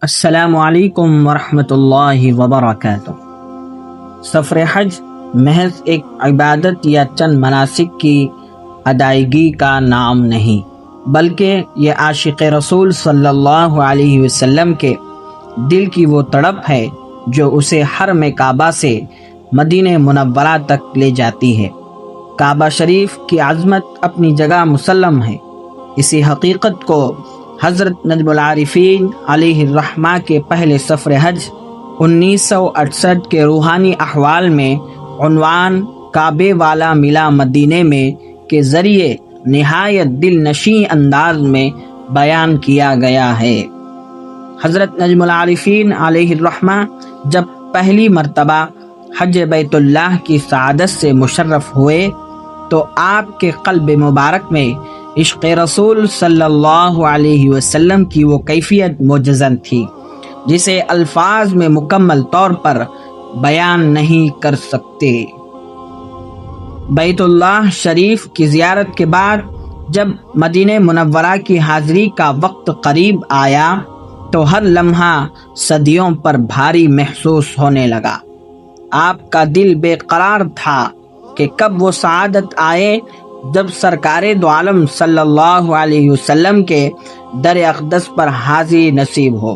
السلام علیکم ورحمۃ اللہ وبرکاتہ۔ سفر حج محض ایک عبادت یا چند مناسک کی ادائیگی کا نام نہیں، بلکہ یہ عاشق رسول صلی اللہ علیہ وسلم کے دل کی وہ تڑپ ہے جو اسے حرم کعبہ سے مدینہ منورہ تک لے جاتی ہے۔ کعبہ شریف کی عظمت اپنی جگہ مسلم ہے۔ اسی حقیقت کو حضرت نجم العارفین علیہ الرحمہ کے پہلے سفر حج 1968 کے روحانی احوال میں عنوان کعبے والا ملا مدینے میں کے ذریعے نہایت دل نشیں انداز میں بیان کیا گیا ہے۔ حضرت نجم العارفین علیہ الرحمہ جب پہلی مرتبہ حج بیت اللہ کی سعادت سے مشرف ہوئے تو آپ کے قلب مبارک میں عشق رسول صلی اللہ علیہ وسلم کی وہ کیفیت معجزن تھی جسے الفاظ میں مکمل طور پر بیان نہیں کر سکتے۔ بیت اللہ شریف کی زیارت کے بعد جب مدینہ منورہ کی حاضری کا وقت قریب آیا تو ہر لمحہ صدیوں پر بھاری محسوس ہونے لگا۔ آپ کا دل بے قرار تھا کہ کب وہ سعادت آئے جب سرکار دو عالم صلی اللہ علیہ وسلم کے در اقدس پر حاضری نصیب ہو۔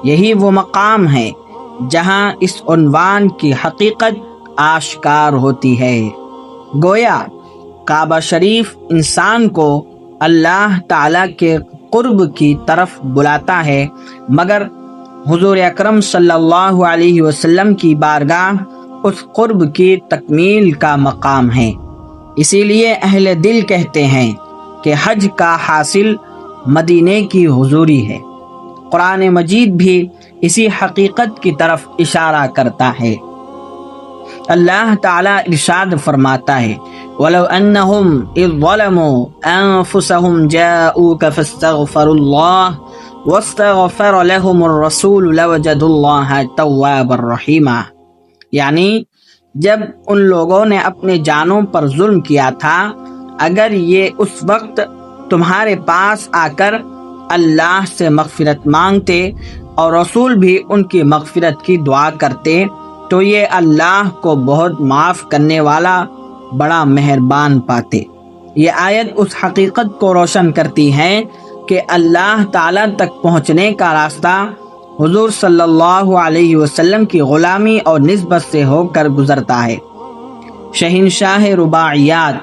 یہی وہ مقام ہے جہاں اس عنوان کی حقیقت آشکار ہوتی ہے۔ گویا کعبہ شریف انسان کو اللہ تعالیٰ کے قرب کی طرف بلاتا ہے، مگر حضور اکرم صلی اللہ علیہ وسلم کی بارگاہ اس قرب کی تکمیل کا مقام ہے۔ اسی لیے اہل دل کہتے ہیں کہ حج کا حاصل مدینے کی حضوری ہے۔ قرآن مجید بھی اسی حقیقت کی طرف اشارہ کرتا ہے۔ اللہ تعالیٰ ارشاد فرماتا ہے وَلَوْ أَنَّهُمْ إِذْ ظَلَمُوا أَنفُسَهُمْ جَاءُوكَ فَاسْتَغْفَرُوا اللَّهَ وَاسْتَغْفَرَ لَهُمُ الرَّسُولُ لَوَجَدُوا اللَّهَ تَوَّابًا رَحِيمًا، یعنی جب ان لوگوں نے اپنے جانوں پر ظلم کیا تھا، اگر یہ اس وقت تمہارے پاس آ کر اللہ سے مغفرت مانگتے اور رسول بھی ان کی مغفرت کی دعا کرتے تو یہ اللہ کو بہت معاف کرنے والا بڑا مہربان پاتے۔ یہ آیت اس حقیقت کو روشن کرتی ہے کہ اللہ تعالیٰ تک پہنچنے کا راستہ حضور صلی اللہ علیہ وسلم کی غلامی اور نسبت سے ہو کر گزرتا ہے۔ شہنشاہ رباعیات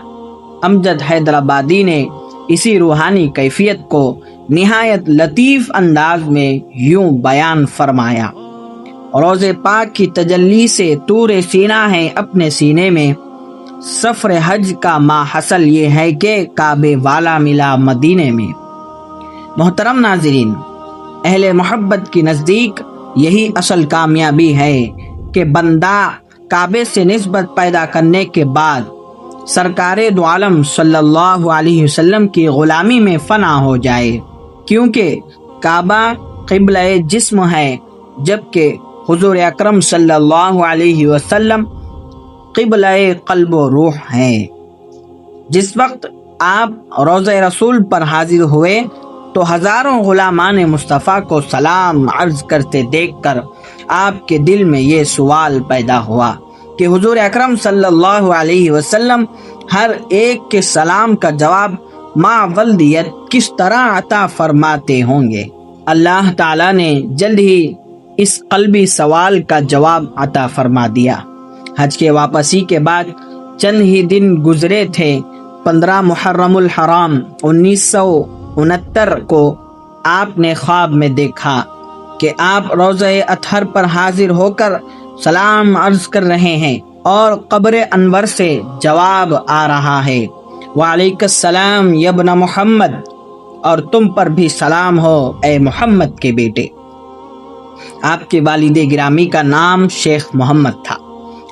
امجد حیدرآبادی نے اسی روحانی کیفیت کو نہایت لطیف انداز میں یوں بیان فرمایا۔ روض پاک کی تجلی سے طور سینہ ہے اپنے سینے میں، سفر حج کا ماحصل یہ ہے کہ کعبے والا ملا مدینے میں۔ محترم ناظرین، اہل محبت کی نزدیک یہی اصل کامیابی ہے کہ بندہ کعبے سے نسبت پیدا کرنے کے بعد سرکار دو عالم صلی اللہ علیہ وسلم کی غلامی میں فنا ہو جائے، کیونکہ کعبہ قبلہ جسم ہے جبکہ حضور اکرم صلی اللہ علیہ وسلم قبلہ قلب و روح ہیں۔ جس وقت آپ روضہ رسول پر حاضر ہوئے تو ہزاروں غلامان مصطفیٰ کو سلام عرض کرتے دیکھ کر آپ کے دل میں یہ سوال پیدا ہوا کہ حضور اکرم صلی اللہ علیہ وسلم ہر ایک کے سلام کا جواب ما ولدیت کس طرح عطا فرماتے ہوں گے۔ اللہ تعالیٰ نے جلد ہی اس قلبی سوال کا جواب عطا فرما دیا۔ حج کے واپسی کے بعد چند ہی دن گزرے تھے، 15 محرم الحرام 1969 کو آپ نے خواب میں دیکھا کہ آپ روضہ اطہر پر حاضر ہو کر سلام عرض کر رہے ہیں اور قبر انور سے جواب آ رہا ہے وعلیک السلام یا ابن محمد، اور تم پر بھی سلام ہو اے محمد کے بیٹے۔ آپ کے والد گرامی کا نام شیخ محمد تھا۔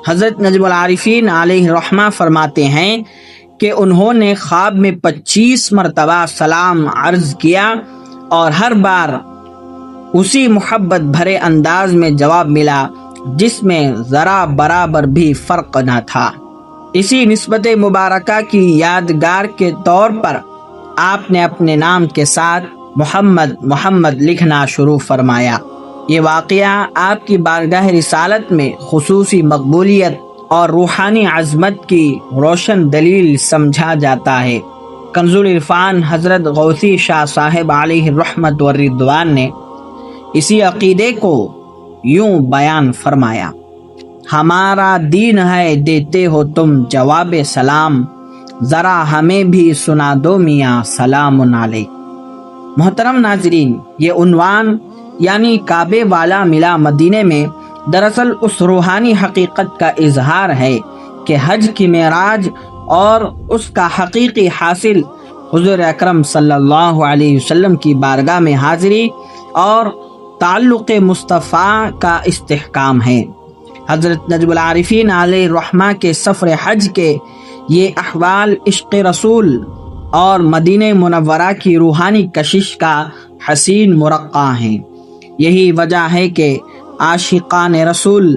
حضرت نجم العارفین علیہ الرحمہ فرماتے ہیں کہ انہوں نے خواب میں 25 مرتبہ سلام عرض کیا اور ہر بار اسی محبت بھرے انداز میں جواب ملا جس میں ذرا برابر بھی فرق نہ تھا۔ اسی نسبت مبارکہ کی یادگار کے طور پر آپ نے اپنے نام کے ساتھ محمد محمد لکھنا شروع فرمایا۔ یہ واقعہ آپ کی بارگاہ رسالت میں خصوصی مقبولیت اور روحانی عظمت کی روشن دلیل سمجھا جاتا ہے۔ کنز العرفان حضرت غوثی شاہ صاحب علیہ الرحمت والرضوان نے اسی عقیدے کو یوں بیان فرمایا: ہمارا دین ہے دیتے ہو تم جواب سلام، ذرا ہمیں بھی سنا دو میاں سلام علیک۔ محترم ناظرین، یہ عنوان یعنی کعبے والا ملا مدینے میں دراصل اس روحانی حقیقت کا اظہار ہے کہ حج کی معراج اور اس کا حقیقی حاصل حضور اکرم صلی اللہ علیہ وسلم کی بارگاہ میں حاضری اور تعلق مصطفیٰ کا استحکام ہے۔ حضرت نجم العارفین علیہ الرحمہ کے سفر حج کے یہ احوال عشق رسول اور مدینہ منورہ کی روحانی کشش کا حسین مرقع ہیں۔ یہی وجہ ہے کہ عاشقان رسول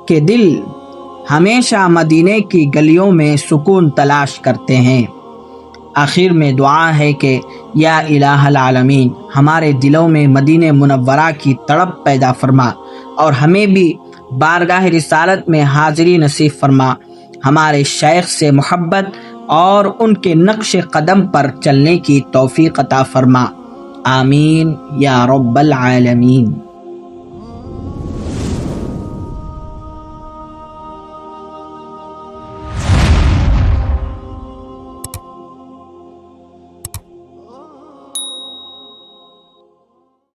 کے دل ہمیشہ مدینے کی گلیوں میں سکون تلاش کرتے ہیں۔ آخر میں دعا ہے کہ یا الہ العالمین ہمارے دلوں میں مدینہ منورہ کی تڑپ پیدا فرما اور ہمیں بھی بارگاہ رسالت میں حاضری نصیب فرما، ہمارے شیخ سے محبت اور ان کے نقش قدم پر چلنے کی توفیق عطا فرما، آمین یا رب العالمین۔